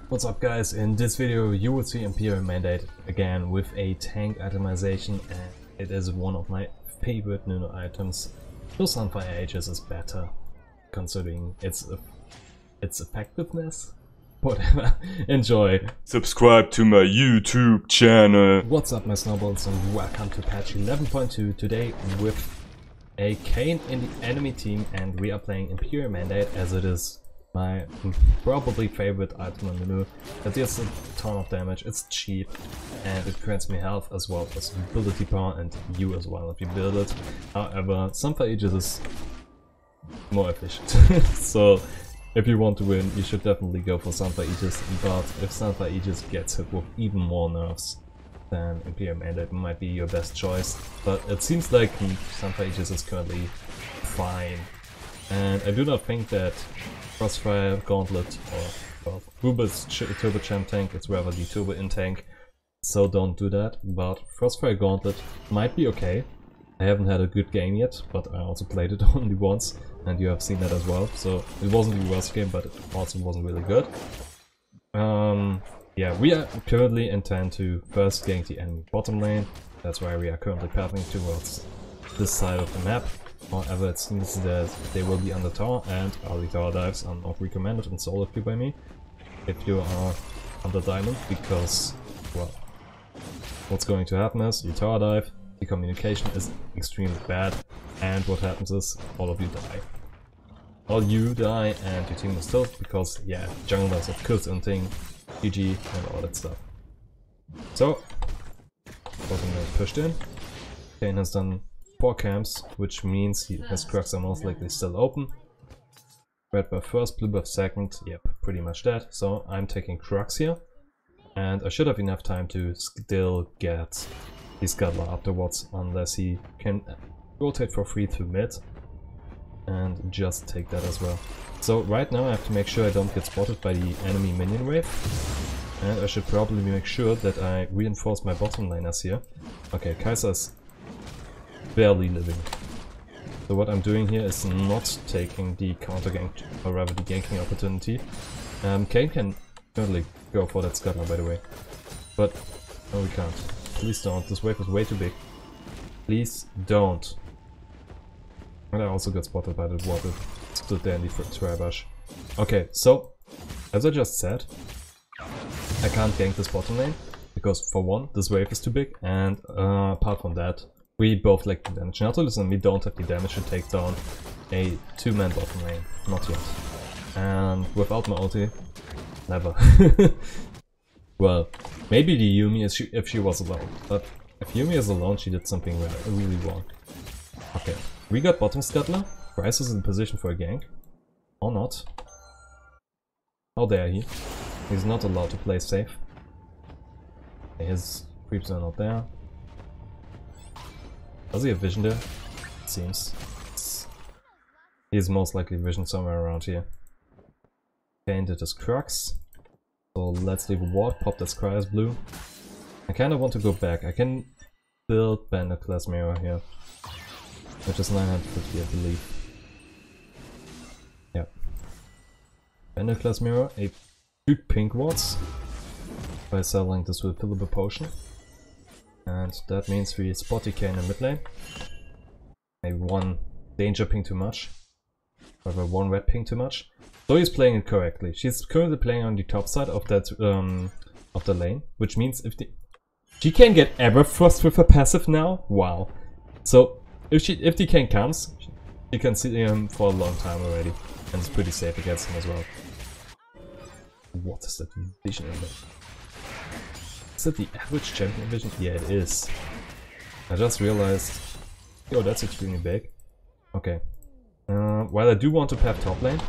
What's up guys, in this video you will see Imperial Mandate again with a tank itemization, and it is one of my favorite Nunu items. Though Sunfire Aegis is better considering its effectiveness. Whatever, enjoy! Subscribe to my YouTube channel! What's up my snowballs and welcome to patch 11.2 today with a Kane in the enemy team, and we are playing Imperial Mandate as it is my probably favorite item on Nunu. It deals a ton of damage, it's cheap, and it grants me health as well as ability power and you as well if you build it. However, Sunfire Aegis is more efficient. So if you want to win, you should definitely go for Sunfire Aegis, but if Sunfire Aegis gets hit with even more nerfs, then Imperial Mandate might be your best choice. But it seems like Sunfire Aegis is currently fine. And I do not think that Crossfire Gauntlet or Ruber's Turbo Champ tank is rather the Turbo In tank, so don't do that. But Crossfire Gauntlet might be okay. I haven't had a good game yet, but I also played it only once, and you have seen that as well. So it wasn't the worst game, but it also wasn't really good. Yeah, we are currently intend to first gank the enemy bottom lane. That's why we are currently pathing towards this side of the map. However, it seems that they will be under tower, and early tower dives are not recommended in solo queue by me if you are under diamond, because, well, what's going to happen is you tower dive, the communication is extremely bad, and what happens is all of you die. All you die and your team is still, because, yeah, junglers have kills and thing, GG, and all that stuff. So, bottom lane pushed in. Kane has done 4 camps, which means his Krugs are most likely still open. Red buff first, blue buff second, yep, pretty much that. So I'm taking Krugs here, and I should have enough time to still get the Scuttler afterwards, unless he can rotate for free to mid, and just take that as well. So right now I have to make sure I don't get spotted by the enemy minion wave, and I should probably make sure that I reinforce my bottom laners here. Okay, Kai'Sa's barely living. So what I'm doing here is not taking the counter gank, or rather the ganking opportunity. Kane can currently go for that Scuttler, by the way. But, no, we can't. Please don't, this wave is way too big. Please don't. And I also got spotted by the water. Stood there in the tri-bush. Okay, so, as I just said, I can't gank this bottom lane, because for one, this wave is too big, and apart from that, we both lack the damage. Nautilus and we don't have the damage to take down a 2-man bottom lane. Not yet. And without my ulti, never. Well, maybe the Yuumi if she was alone. But if Yuumi is alone, she did something really wrong. Okay, we got bottom Scuttler. Bryce is in position for a gank. Or not. How dare he? He's not allowed to play safe. His creeps are not there. Does he have vision there? It seems. He's most likely vision somewhere around here. Kane did his Krugs. So let's leave a ward, pop that Scry as blue. I kinda want to go back. I can build Bandit-class mirror here, which is 950 I believe. Yeah. Bandit-class mirror, a 2 pink wards. By selling this with fillable potion. And that means we spotty Kane in mid lane. A 1 danger ping too much. Or a 1 red ping too much. So he's playing it correctly. She's currently playing on the top side of that of the lane, which means if she can get Everfrost with her passive now. Wow. So if the Kane comes, she can see him for a long time already, and it's pretty safe against him as well. What is that vision in there? Is that the average champion vision? Yeah, it is. I just realized... Oh, that's extremely big. Okay. While I do want to path top lane,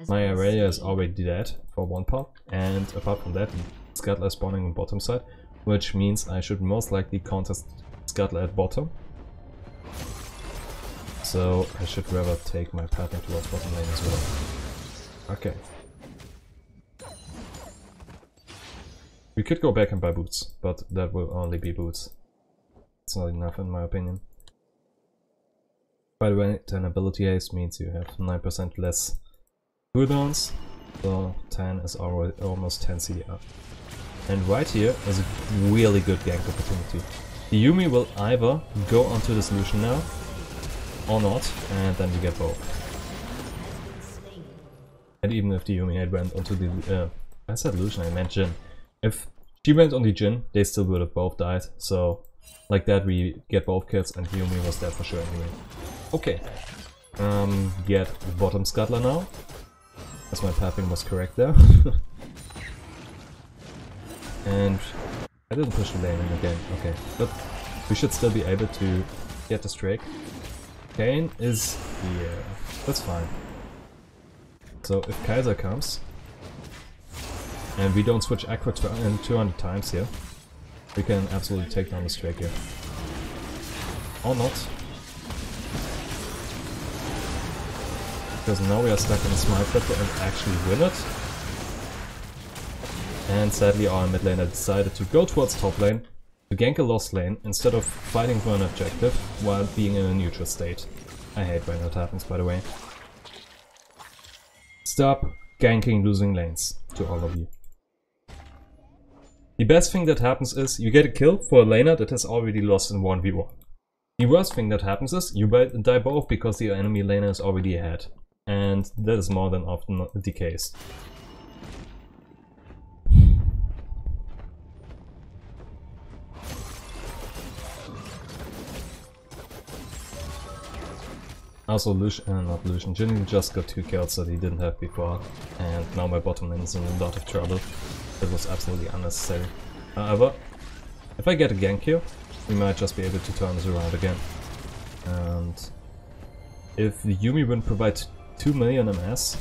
my Aurelia is already dead for one part, and apart from that, Scuttler is spawning on bottom side, which means I should most likely contest Scuttler at bottom. So I should rather take my pathing towards bottom lane as well. Okay. We could go back and buy boots, but that will only be boots. It's not enough in my opinion. By the way, 10 ability haste means you have 9% less cooldowns, So 10 is already almost 10 CR. And right here is a really good gank opportunity. The Yumi will either go onto this Lucian now, or not, and then you get both. And even if the Yumi had went onto the... I said Lucian, I meant Jhin. If she went on the Jhin, they still would have both died, so... Like that we get both kills and Yumi was dead for sure anyway. Okay. Get bottom scuttler now. As my pathing was correct there. And I didn't push the lane in the game, okay. But we should still be able to get this Drake. Kayn is here. That's fine. So if Kaiser comes and we don't switch Aqua 200 times here, we can absolutely take down this Drake here. Or not. Because now we are stuck in a smite battle and actually win it. And sadly our mid laner decided to go towards top lane to gank a lost lane instead of fighting for an objective while being in a neutral state. I hate when that happens, by the way. Stop ganking losing lanes to all of you. The best thing that happens is you get a kill for a laner that has already lost in 1v1. The worst thing that happens is you die both because the enemy laner is already ahead. And that is more than often the case. Also not Lucian, Jhin just got 2 kills that he didn't have before. And now my bottom lane is in a lot of trouble. It was absolutely unnecessary. However, if I get a gank here, we might just be able to turn this around again. And if the Yumi wouldn't provide 2 million MS...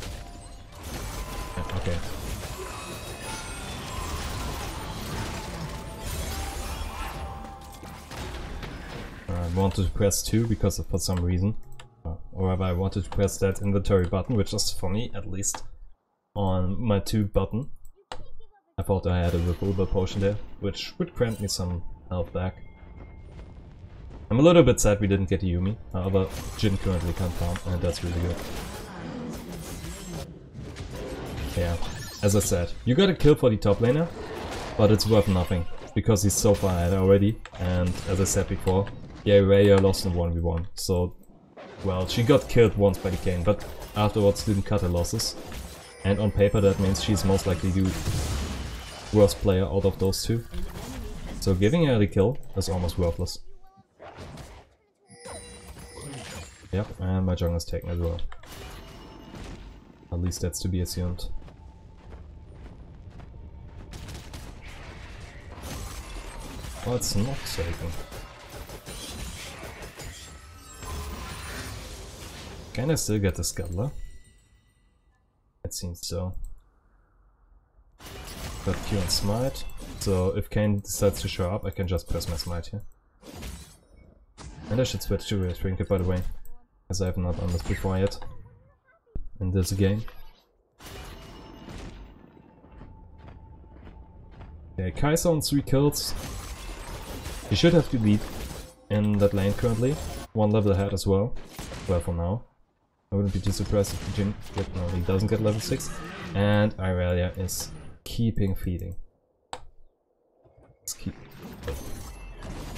Yeah, okay. I wanted to press 2 because for some reason. Or I wanted to press that inventory button, which is for me at least on my 2 button. I thought I had a revolver potion there, which would grant me some health back. I'm a little bit sad we didn't get a Yumi, however Jhin currently can't farm and that's really good. Yeah, as I said, you got a kill for the top laner, but it's worth nothing, because he's so far ahead already, and as I said before, yeah, Raya lost in 1v1, so... Well, she got killed once by the Kayn, but afterwards didn't cut her losses. And on paper that means she's most likely the worst player out of those two. So giving her the kill is almost worthless. Yep, and my jungle's taken as well. At least that's to be assumed. Oh, it's not taken. Can I still get the scuttler? It seems so. Got Q and smite, so if Kayn decides to show up, I can just press my smite here. And I should switch to a trinket, by the way, as I have not done this before yet in this game. Okay, Kai'Sa on 3 kills. He should have the lead in that lane currently, 1 level ahead as well. Well, for now. I wouldn't be too surprised if Jhin he doesn't get level 6. And Irelia is keeping feeding.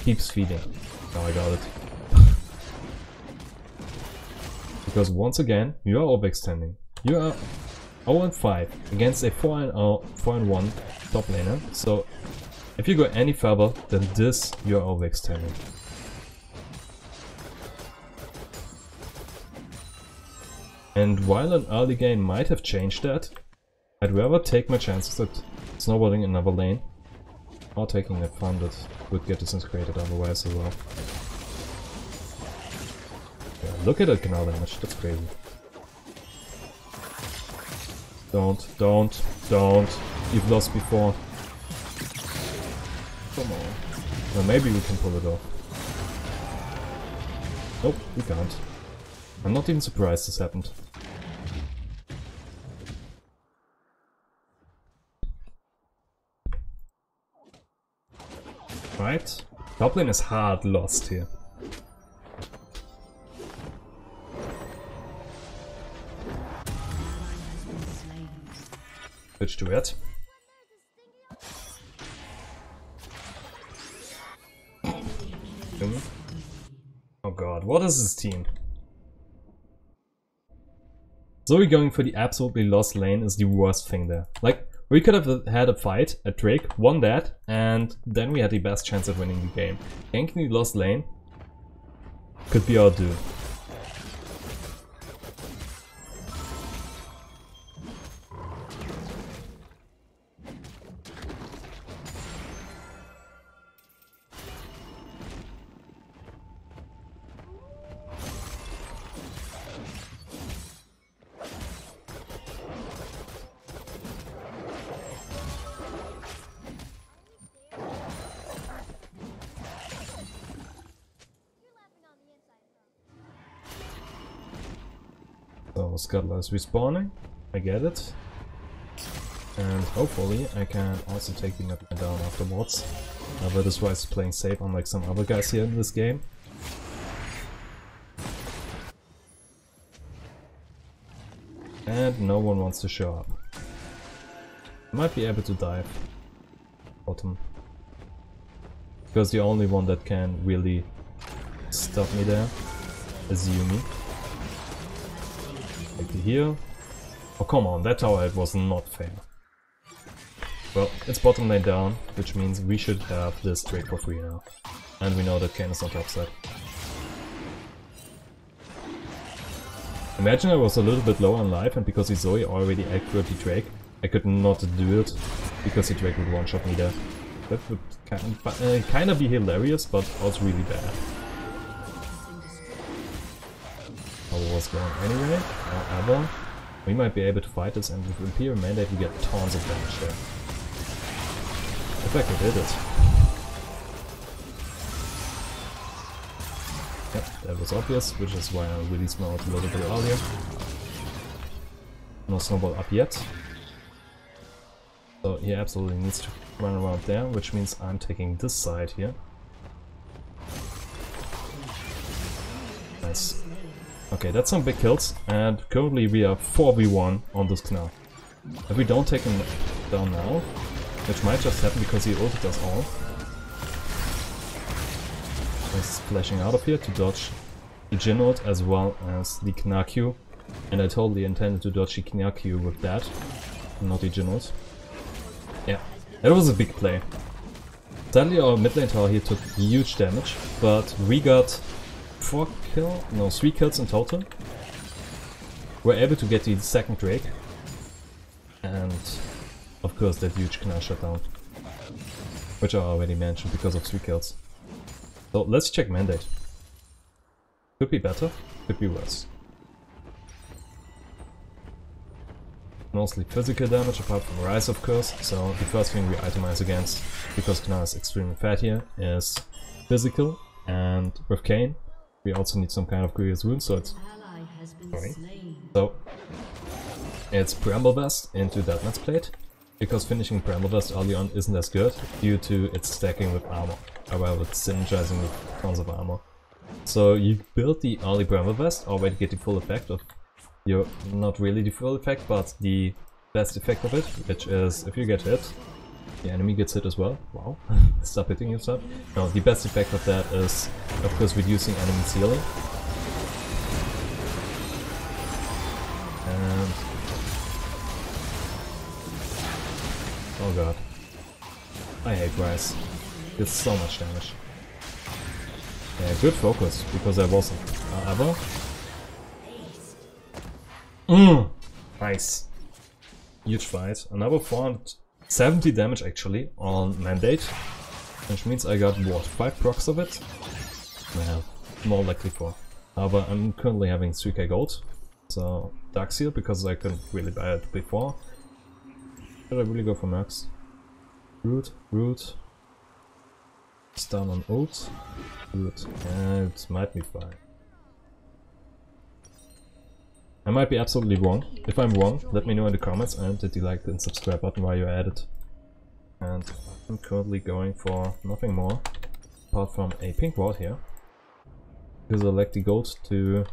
Keeps feeding. Oh, I got it. Because once again, you are overextending. You are 0-5 against a 4-1 top laner. So if you go any further than this, you are overextending. And while an early game might have changed that, I'd rather take my chances at snowballing another lane, or taking a farm that would get disintegrated otherwise as well. Yeah, look at that canal damage, that's crazy. Don't. You've lost before. Come on. Well, maybe we can pull it off. Nope, we can't. I'm not even surprised this happened. Right? Top lane is hard lost here. switch to red. Oh god, what is this team? Zoe going for the absolutely lost lane is the worst thing there. Like, we could have had a fight at Drake, won that, and then we had the best chance of winning the game. Ganking the lost lane could be our doom. So Scuttler is respawning, I get it. And hopefully I can also take the map down afterwards. But this is playing safe unlike some other guys here in this game. And no one wants to show up. I might be able to dive bottom. Because the only one that can really stop me there is Yumi. Like here. Oh come on, that tower hit was not fair. Well, it's bottom lane down, which means we should have this Drake for free now. And we know that Kayn is on top side. Imagine I was a little bit low on life and because the Zoe already activated the Drake, I could not do it because the Drake would one-shot me there. That would kind of be hilarious, but also really bad. How was going anyway? However, we might be able to fight this, and with Imperial Mandate we get tons of damage there. In fact, we did it. Yep, that was obvious, which is why I released my ult a little bit earlier. No snowball up yet. So he absolutely needs to run around there, which means I'm taking this side here. Nice. Okay, that's some big kills, and currently we are 4v1 on this Knarr. If we don't take him down now, which might just happen because he ulted us all. He's flashing out of here to dodge the Jhin ult as well as the Knarr Q. And I totally intended to dodge the Knarr Q with that, not the Jhin ult. Yeah, that was a big play. Sadly our mid lane tower here took huge damage, but we got 3 kills in total. We're able to get the second Drake. And of course that huge Knarr shutdown. Which I already mentioned because of 3 kills. So let's check Mandate. Could be better, could be worse. Mostly physical damage apart from Rise of course, so the first thing we itemize against, because Knarr is extremely fat here, is physical, and with Kayn we also need some kind of Grievous Wound, so it's... Sorry. So it's Bramble Vest into Deadman's Plate, because finishing Bramble Vest early on isn't as good due to its stacking with armor, well, it's synergizing with tons of armor. So you build the early Bramble Vest, already get the full effect of... not really the full effect, but the best effect of it, which is if you get hit, the enemy gets hit as well. Wow, stop hitting yourself. No, the best effect of that is, of course, reducing enemy ceiling. And... oh god. I hate Rise. It's so much damage. Yeah, good focus, because I wasn't. However... nice. Huge fight. Another 470 damage actually on Mandate. Which means I got what, 5 procs of it? Well, more likely 4. However, I'm currently having 3k gold. So, Dark Seal because I couldn't really buy it before. Should I really go for Mercs? Root. Stun on ult. Root. It might be fine. I might be absolutely wrong. If I'm wrong, let me know in the comments and hit the like and subscribe button while you're at it. And I'm currently going for nothing more apart from a pink ward here. Because I lack the gold to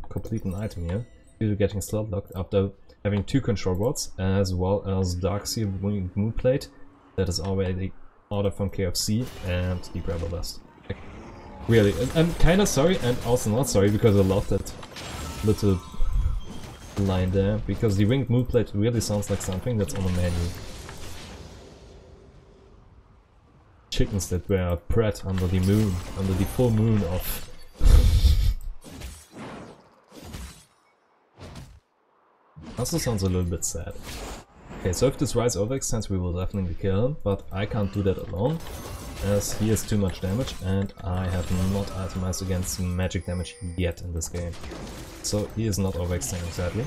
complete an item here. Due to getting slot locked after having 2 control boards as well as Darkseer Winged Moonplate that is already ordered from KFC and the Gravel Dust. Like, really, I'm kinda sorry and also not sorry because I love that little line there, because the Winged Moonplate really sounds like something that's on the menu. Chickens that were bred under the moon, under the full moon of... Also sounds a little bit sad. Okay, so if this Rise overextends, we will definitely kill him, but I can't do that alone, as he has too much damage and I have not itemized against magic damage yet in this game. So he is not overextending sadly.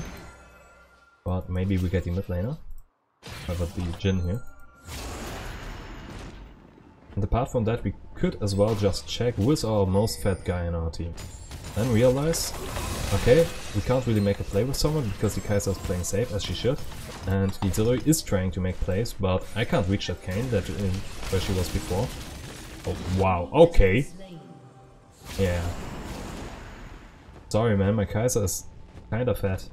But maybe we get the mid laner. I've got the Jhin here. And apart from that, we could as well just check who is our most fat guy in our team. Then realize, okay, we can't really make a play with someone because the Kai'Sa is playing safe as she should. And the Zilloy is trying to make plays, but I can't reach that Kayn that where she was before. Oh wow, okay. Yeah. Sorry man, my Kai'Sa is kinda fat.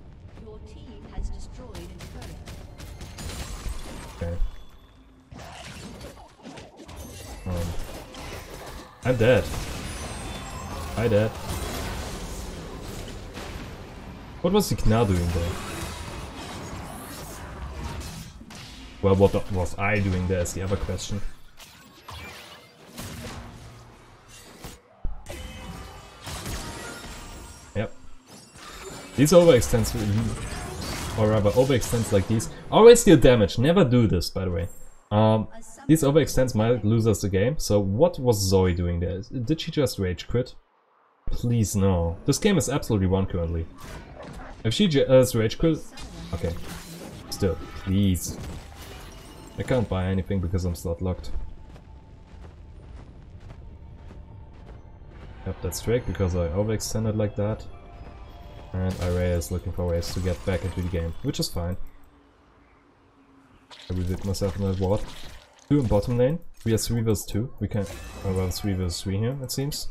Okay. I'm dead. Hi Dad. What was the Gnar doing there? Well, what was I doing there is the other question. Yep. These overextends, or rather overextends like these, always deal damage. Never do this, by the way. These overextends might lose us the game. So what was Zoe doing there? Did she just rage quit? Please no. This game is absolutely won currently. If she just rage quit... Okay. Still, please. I can't buy anything because I'm slot locked. Yep, that's Drake because I overextended like that. And Irea is looking for ways to get back into the game, which is fine. I revealed myself in that ward. 2 in bottom lane. We are 3 vs 2. We can... Oh, well, 3 vs 3 here, it seems.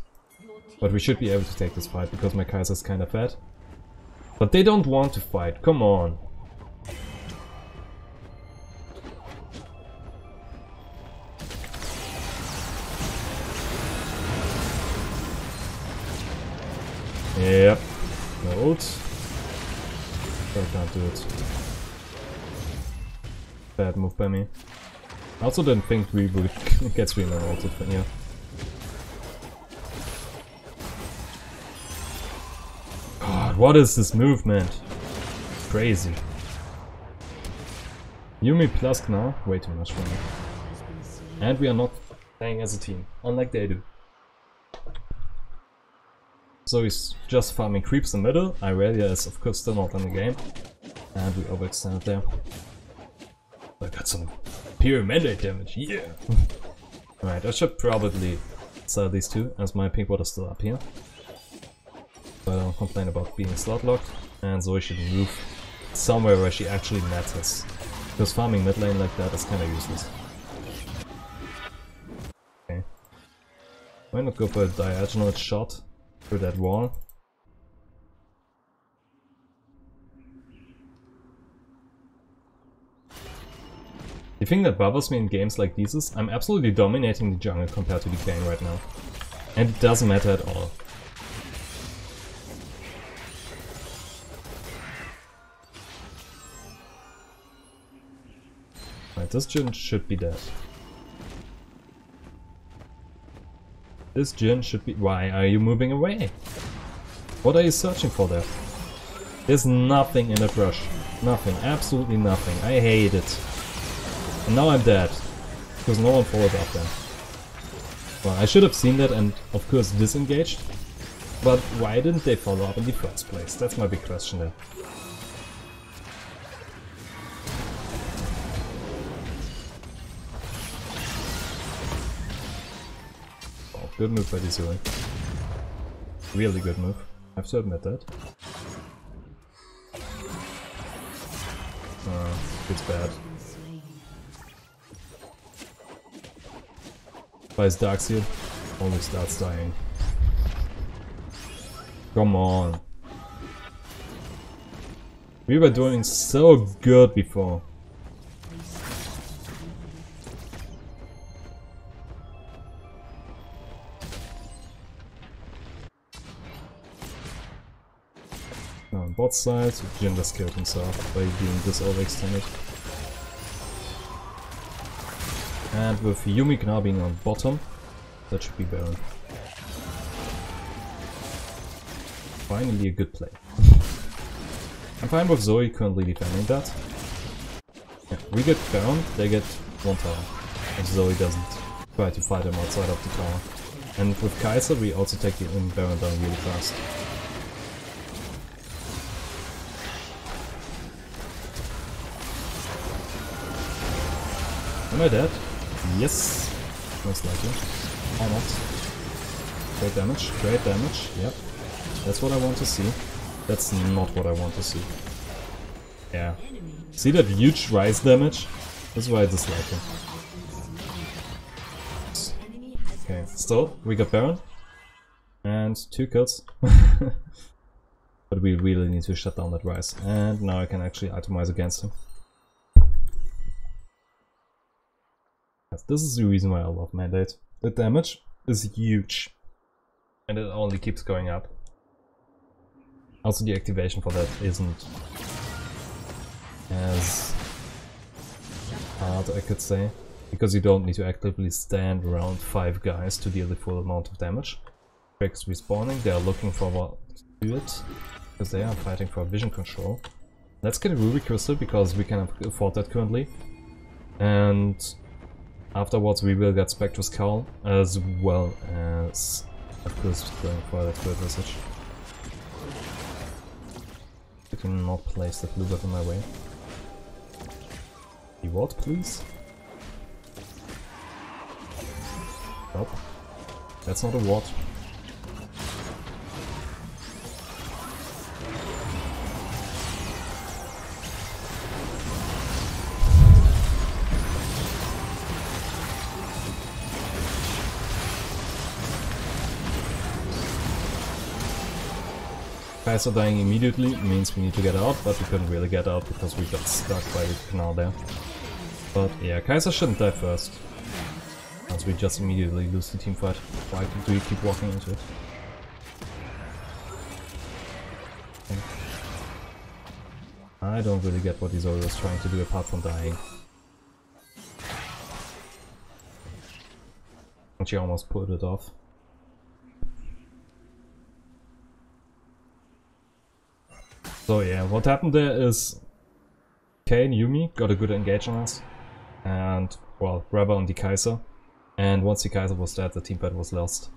But we should be able to take this fight because my Kai'Sa is kinda fat. But they don't want to fight, come on! Yep. No ult. I can't do it. Bad move by me. I also didn't think we would get 3-man ulted from here. God, what is this movement? Crazy. Yumi plus Gnar? Way too much for me. And we are not playing as a team, unlike they do. So he's just farming creeps in the middle. Irelia is of course still not in the game. And we overextended there. I got some pure mandate damage, yeah! Alright, I should probably sell these two as my pink ward is still up here. So I don't complain about being slot locked. And Zoe should move somewhere where she actually matters. Because farming mid lane like that is kinda useless. Okay. Why not go for a diagonal shot through that wall? The thing that bothers me in games like these is I'm absolutely dominating the jungle compared to the Kayn right now. And it doesn't matter at all. Right, this Jhin should be dead. This Jhin should be... Why are you moving away? What are you searching for there? There's nothing in that rush. Nothing. Absolutely nothing. I hate it. And now I'm dead. Because no one followed up there. Well, I should have seen that and of course disengaged. But why didn't they follow up in the first place? That's my big question there. Oh, good move by this way. Really good move. I have to admit that. It's bad. Buys Darkseer, only starts dying. Come on. We were doing so good before. Now on both sides, Jin just killed himself by being this overextended. And with Yumi now being on bottom, that should be Baron. Finally a good play. I'm fine with Zoe currently defending that. Yeah, we get Baron, they get one tower. And Zoe doesn't try to fight him outside of the tower. And with Kaiser we also take the Baron down really fast. Am I dead? Yes. Most likely. Or not. Great damage, great damage, yep. That's what I want to see. That's not what I want to see. Yeah. See that huge rise damage? That's why I dislike him. Okay, still, we got Baron. And 2 kills. But we really need to shut down that rise. And now I can actually itemize against him. This is the reason why I love Mandate. The damage is huge. And it only keeps going up. Also the activation for that isn't as hard, I could say. Because you don't need to actively stand around 5 guys to deal the full amount of damage. Dragons respawning, they are looking forward to it. Because they are fighting for vision control. Let's get a Ruby Crystal because we can afford that currently. And afterwards we will get Spectre's Cowl as well as, of course, going for that third visage. I cannot place that blue buff in my way. The what, please? Nope. That's not a what. Kaiser dying immediately means we need to get out, but we couldn't really get out because we got stuck by the canal there. But yeah, Kaiser shouldn't die first. Else we just immediately lose the team fight. Why do we keep walking into it? Okay. I don't really get what Izori was trying to do apart from dying. And she almost pulled it off. So yeah, what happened there is Kay and Yumi got a good engage on us, and well, Rebel on the Kaiser, and once the Kaiser was dead, the team fight was lost.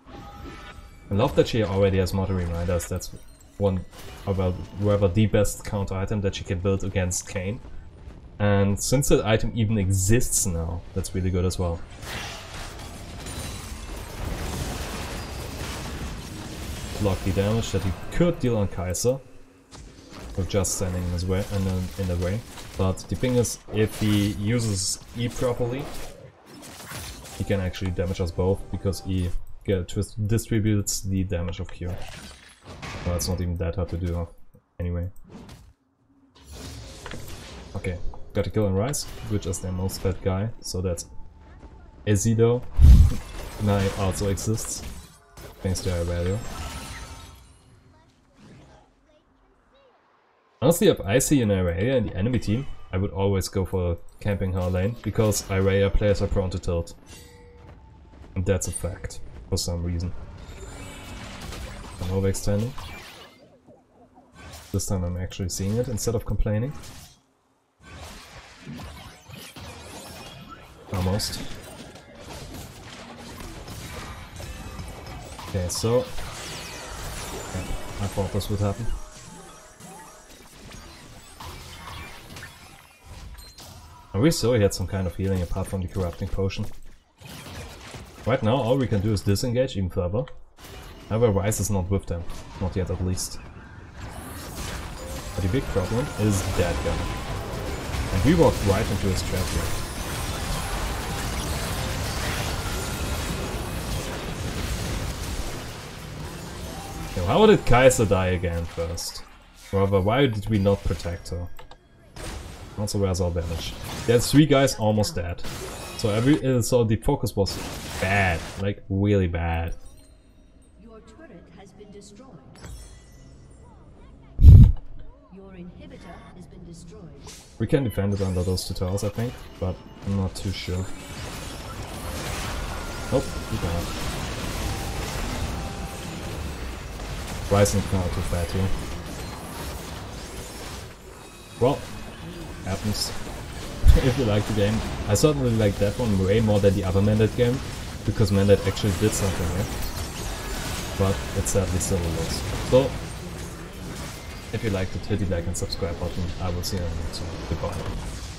I love that she already has Mortar Reminders. That's one about rather the best counter item that she can build against Kayn, and since that item even exists now, that's really good as well. Block the damage that he could deal on Kaiser. Or just standing in his way, in the way. But the thing is, if he uses E properly, he can actually damage us both because E distributes the damage of Q. So it's not even that hard to do anyway. Okay, got a kill on Rise, which is their most bad guy, so that's Ezido. Now also exists, thanks to our value. Honestly, if I see an Irelia in the enemy team, I would always go for camping her lane, because Irelia players are prone to tilt. And that's a fact, for some reason. I'm overextending. This time I'm actually seeing it instead of complaining. Almost. Okay, so... yeah, I thought this would happen. I wish Zoe had some kind of healing apart from the corrupting potion. Right now all we can do is disengage even further. However, Rise is not with them. Not yet at least. But the big problem is that guy. And we walked right into his trap here. Now, how did Kaiser die again first? Rather, why did we not protect her? Also, where's our damage? There's 3 guys almost dead. So so the focus was bad, like really bad. Your turret has been destroyed. Your inhibitor has been destroyed. We can defend it under those 2 towers, I think, but I'm not too sure. Nope, we cannot. Ryzen is not too bad here. Well, happens. If you like the game. I certainly like that one way more than the other Mandate game, because Mandate actually did something here. But it sadly still a loss. So, if you liked it, hit the like and subscribe button. I will see you in the next one. Goodbye.